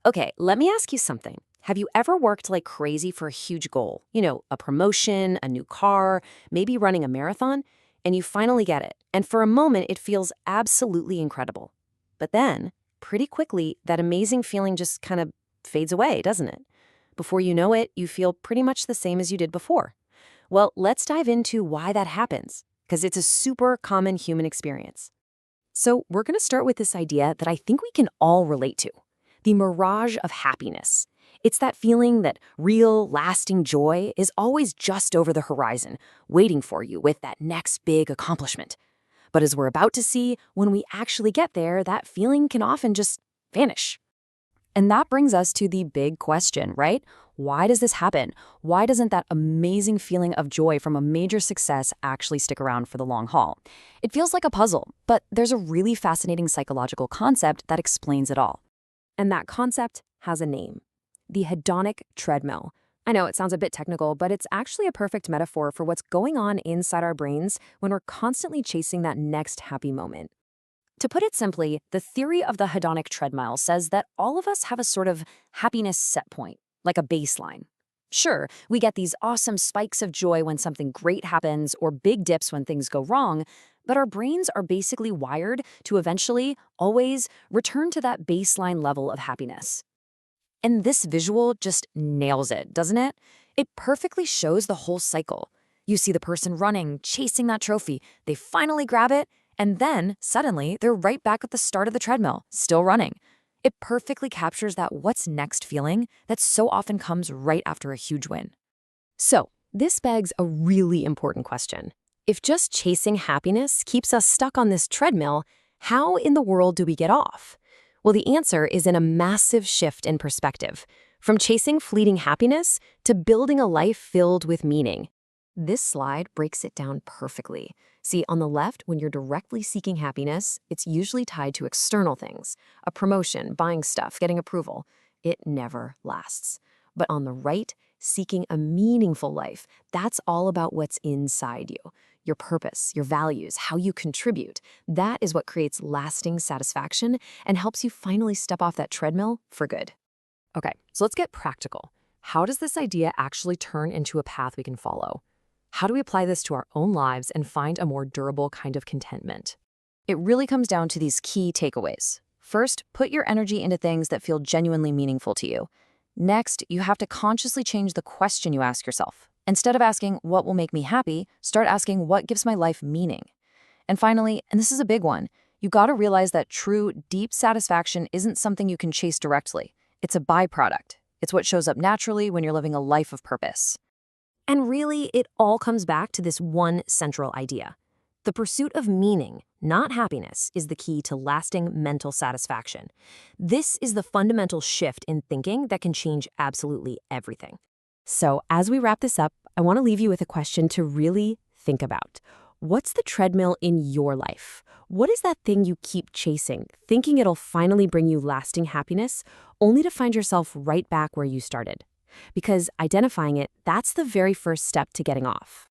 Okay, let me ask you something. Have you ever worked like crazy for a huge goal? A promotion, a new car, maybe running a marathon, and you finally get it. And for a moment, it feels absolutely incredible. But then, pretty quickly, that amazing feeling just kind of fades away, doesn't it? Before you know it, you feel pretty much the same as you did before. Well, let's dive into why that happens, because it's a super common human experience. So, we're going to start with this idea that I think we can all relate to: the mirage of happiness. It's that feeling that real, lasting joy is always just over the horizon, waiting for you with that next big accomplishment. But as we're about to see, when we actually get there, that feeling can often just vanish. And that brings us to the big question, right? Why does this happen? Why doesn't that amazing feeling of joy from a major success actually stick around for the long haul? It feels like a puzzle, but there's a really fascinating psychological concept that explains it all. And that concept has a name: the hedonic treadmill. I know it sounds a bit technical, but it's actually a perfect metaphor for what's going on inside our brains when we're constantly chasing that next happy moment. To put it simply, the theory of the hedonic treadmill says that all of us have a sort of happiness set point, like a baseline. Sure, we get these awesome spikes of joy when something great happens or big dips when things go wrong, but our brains are basically wired to eventually, always, return to that baseline level of happiness. And this visual just nails it, doesn't it? It perfectly shows the whole cycle. You see the person running, chasing that trophy, they finally grab it, and then, suddenly, they're right back at the start of the treadmill, still running. It perfectly captures that what's next feeling that so often comes right after a huge win. So, this begs a really important question. If just chasing happiness keeps us stuck on this treadmill, how in the world do we get off? Well, the answer is in a massive shift in perspective, from chasing fleeting happiness to building a life filled with meaning. This slide breaks it down perfectly. See, on the left, when you're directly seeking happiness, it's usually tied to external things: a promotion, buying stuff, getting approval. It never lasts. But on the right, seeking a meaningful life, that's all about what's inside you: your purpose, your values, how you contribute. That is what creates lasting satisfaction and helps you finally step off that treadmill for good. Okay, so let's get practical. How does this idea actually turn into a path we can follow? How do we apply this to our own lives and find a more durable kind of contentment? It really comes down to these key takeaways. First, put your energy into things that feel genuinely meaningful to you. Next, you have to consciously change the question you ask yourself. Instead of asking, "What will make me happy?" start asking, "What gives my life meaning?" And finally, and this is a big one, you gotta realize that true, deep satisfaction isn't something you can chase directly. It's a byproduct. It's what shows up naturally when you're living a life of purpose. And really, it all comes back to this one central idea. The pursuit of meaning, not happiness, is the key to lasting mental satisfaction. This is the fundamental shift in thinking that can change absolutely everything. So, as we wrap this up, I want to leave you with a question to really think about. What's the treadmill in your life? What is that thing you keep chasing, thinking it'll finally bring you lasting happiness, only to find yourself right back where you started? Because identifying it, that's the very first step to getting off.